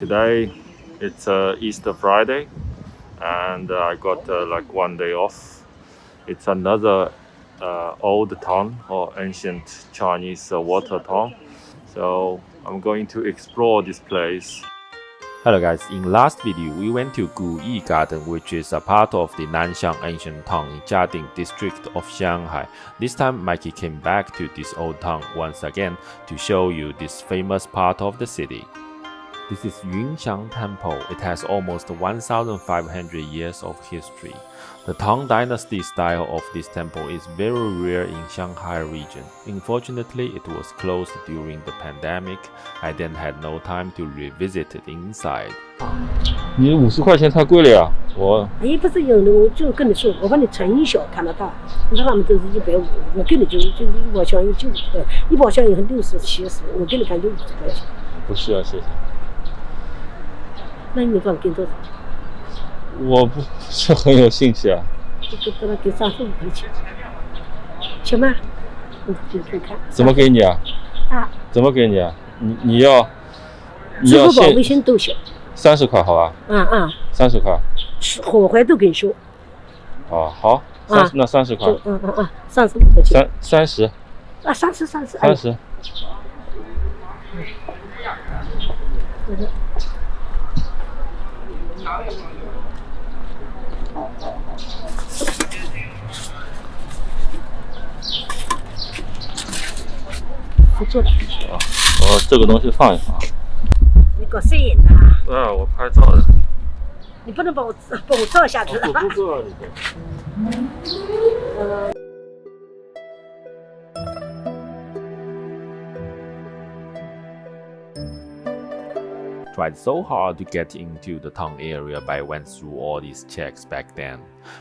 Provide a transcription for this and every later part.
Today it's Easter Friday, and I got like one day off. It's another old town or ancient Chinese water town. So I'm going to explore this place. Hello guys, in last video we went to Guyi Garden, which is a part of the Nanxiang Ancient Town in Jiading district of Shanghai. This time Mikey came back to this old town once again to show you this famous part of the city. This is Nanxiang Temple. It has almost 1,500 years of history. The Tang Dynasty style of this temple is very rare in Shanghai region. Unfortunately, it was closed during the pandemic. I then had no time to revisit it inside. 你50块钱太贵了呀！不是有的，我就跟你说，我把你乘一小看得到，你看他们都是150，我给你就一包香烟就50块，一包香烟是60、70，我给你看就50块钱。不需要，谢谢。那你给多少？我不是很有兴趣啊。就给他给35块钱，行吗？你看。怎么给你啊？啊？怎么给你啊？你要支付宝、微信都行。30块好吧？30块。火怀都给你收。哦，好，那30块。35块钱。30。啊，30。30。不做的。这个东西放一放。你搞摄影的？我拍照的。你不能帮我照一下子。不做了，你。Tried so hard to get into the town area, but I went through all these checks back then.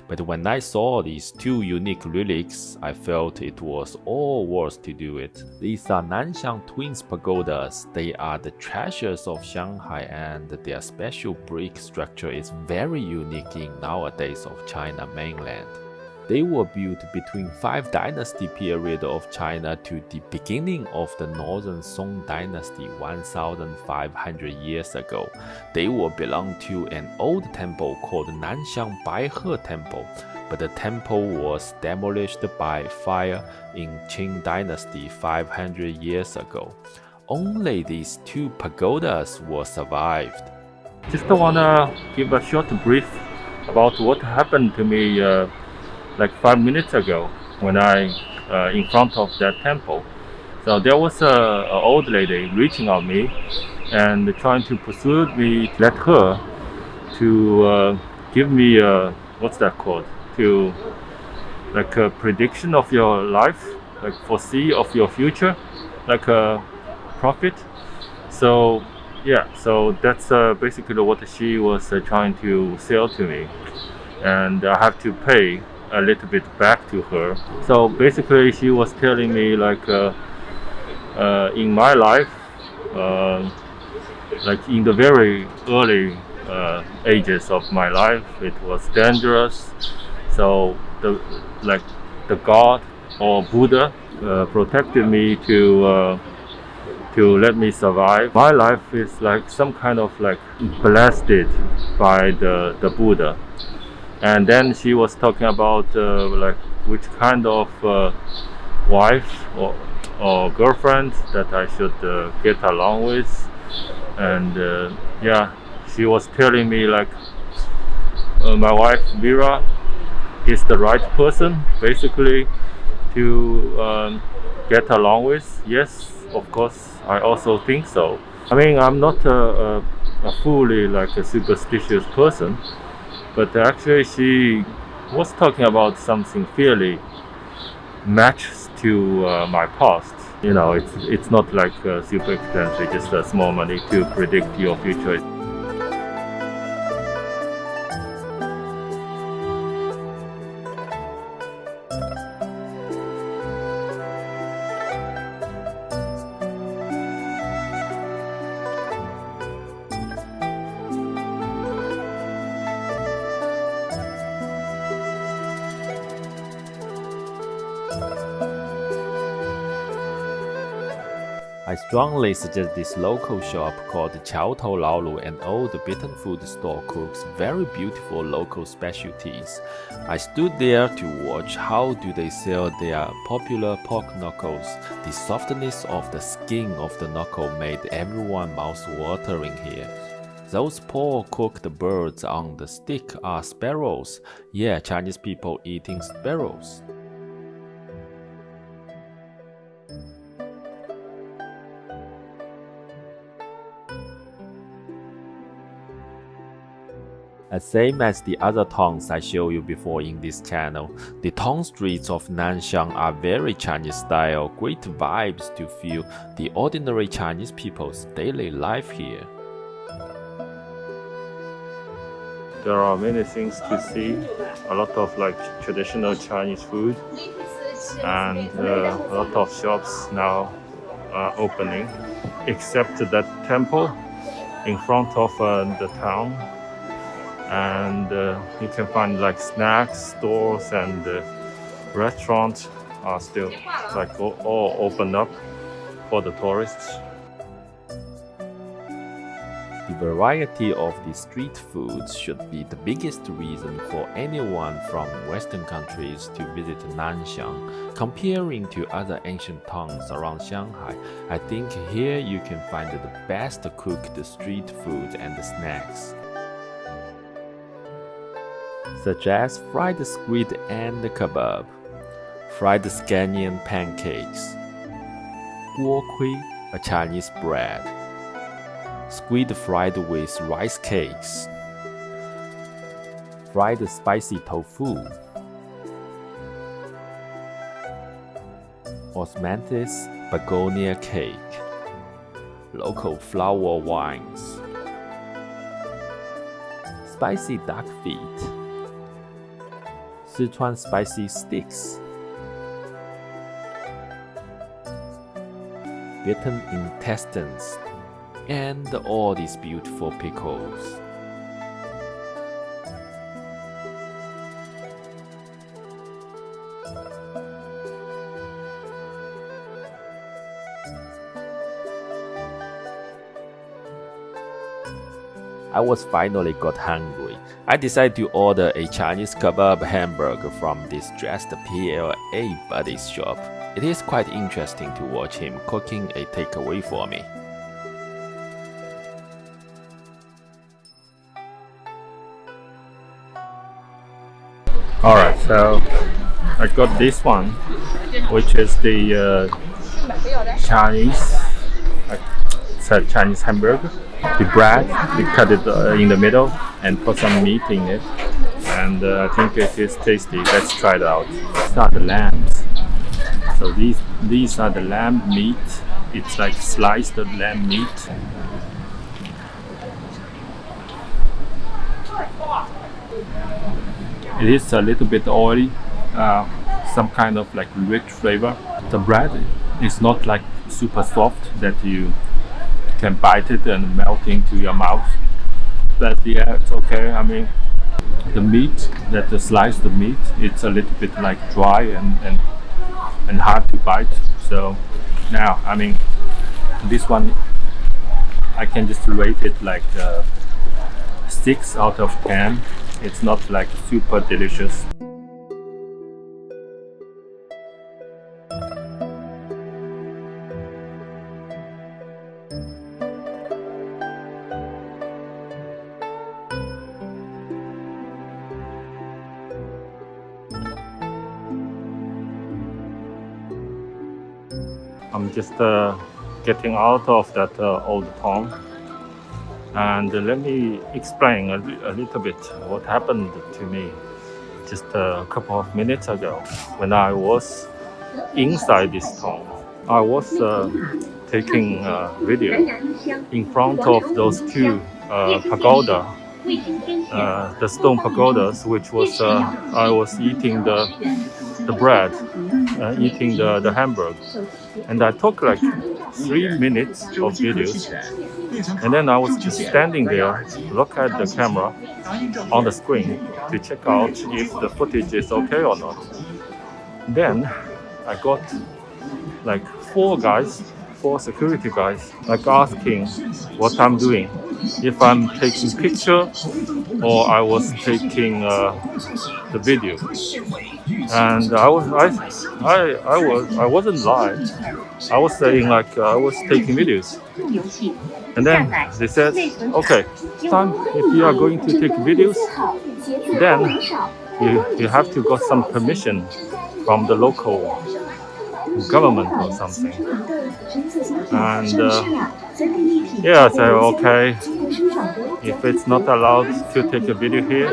But when I saw these two unique relics, I felt it was all worth to do it. These are Nanxiang Twins Pagodas. They are the treasures of Shanghai, and their special brick structure is very unique in nowadays of China mainland. They were built between 5 dynasty period of China to the beginning of the Northern Song dynasty 1,500 years ago. They will belong to an old temple called Nanxiang Baihe Temple, but the temple was demolished by fire in Qing dynasty 500 years ago. Only these 2 pagodas were survived. Just wanna give a short brief about what happened to me like 5 minutes ago when I in front of that temple. So there was a old lady reaching out me and trying to persuade me, let her to give me what's that called? To like a prediction of your life, like foresee of your future, like a prophet. So yeah, so that's basically what she was trying to sell to me, and I have to pay a little bit back to her. So basically she was telling me like in my life, like in the very early ages of my life, it was dangerous. So the God or Buddha protected me to let me survive. My life is like some kind of like blessed by the Buddha. And then she was talking about like which kind of wife or girlfriend that I should get along with, and yeah, she was telling me like my wife Vera is the right person basically to get along with. Yes, of course, I also think so. I mean, I'm not a fully like a superstitious person, but actually she was talking about something fairly matches to my past. You know, it's not like super expensive, just small money to predict your future. I strongly suggest this local shop called Qiao Tou Laolu, an old beaten food store, cooks very beautiful local specialties. I stood there to watch how do they sell their popular pork knuckles. The softness of the skin of the knuckle made everyone mouth-watering here. Those poor cooked birds on the stick are sparrows. Yeah, Chinese people eating sparrows. Same as the other towns I showed you before in this channel, the town streets of Nanxiang are very Chinese style, great vibes to feel the ordinary Chinese people's daily life here. There are many things to see, a lot of like traditional Chinese food, and a lot of shops now are opening, except that temple in front of the town. And you can find like snacks stores and restaurants are still like all open up for the tourists. The variety of the street foods should be the biggest reason for anyone from Western countries to visit Nanxiang. Comparing to other ancient towns around Shanghai, I think here you can find the best cooked street food and snacks, such as fried squid and kebab, fried scallion pancakes, guo kui, a Chinese bread, squid fried with rice cakes, fried spicy tofu, osmanthus begonia cake, local flower wines, spicy duck feet, Sichuan spicy sticks, beaten intestines, and all these beautiful pickles. I was finally got hungry. I decided to order a Chinese kebab hamburger from this dressed PLA buddy's shop. It is quite interesting to watch him cooking a takeaway for me. Alright, so I got this one, which is the Chinese, it's a Chinese hamburger. The bread, we cut it in the middle and put some meat in it, and I think it is tasty. Let's try it out. These are the lambs. So these are the lamb meat. It's like sliced lamb meat. It is a little bit oily, some kind of like rich flavor. The bread is not like super soft that you can bite it and melt into your mouth, but yeah, it's okay. I mean, the meat, that the sliced meat, it's a little bit like dry and hard to bite. So now, I mean, this one I can just rate it like 6 out of 10. It's not like super delicious. I'm just getting out of that old town, and let me explain a little bit what happened to me just a couple of minutes ago when I was inside this town. I was taking a video in front of those two pagoda, the stone pagodas, which was I was eating the bread, eating the hamburger, and I took like 3 minutes of videos, and then I was just standing there, look at the camera on the screen to check out if the footage is okay or not. Then I got like 4 guys for security guys, like asking what I'm doing, if I'm taking picture or I was taking the video. And I wasn't lying. I was saying like I was taking videos. And then they said, okay, time if you are going to take videos, then you have to get some permission from the local government or something. And yeah, I said, okay, if it's not allowed to take a video here,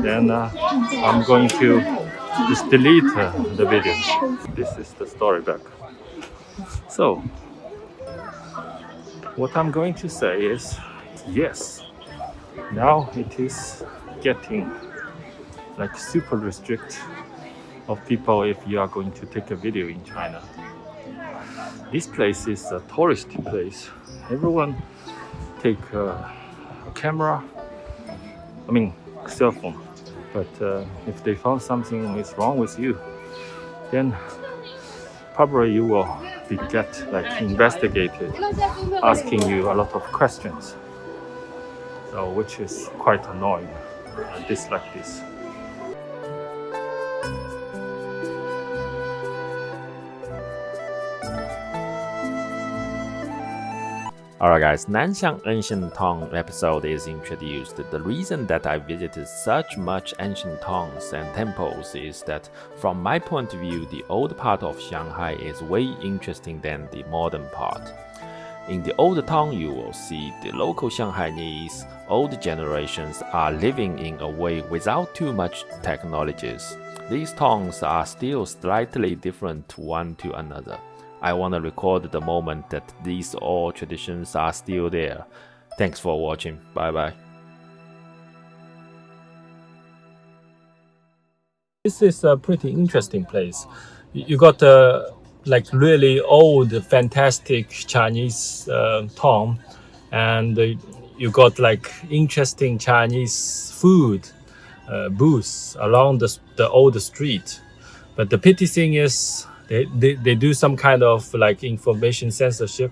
then I'm going to just delete the video. This is the story back. So what I'm going to say is, yes, now it is getting like super restrict of people if you are going to take a video in China. This place is a touristy place. Everyone take a camera, I mean cell phone. But if they found something is wrong with you, then probably you will get like investigated, asking you a lot of questions. So which is quite annoying. I dislike this. Alright guys, Nanxiang Ancient Town episode is introduced. The reason that I visited such much ancient towns and temples is that from my point of view, the old part of Shanghai is way interesting than the modern part. In the old town, you will see the local Shanghainese, old generations are living in a way without too much technologies. These towns are still slightly different one to another. I want to record the moment that these old traditions are still there. Thanks for watching. Bye bye. This is a pretty interesting place. You got like really old, fantastic Chinese town, and you got like interesting Chinese food booths along the old street. But the pity thing is, they do some kind of like information censorship.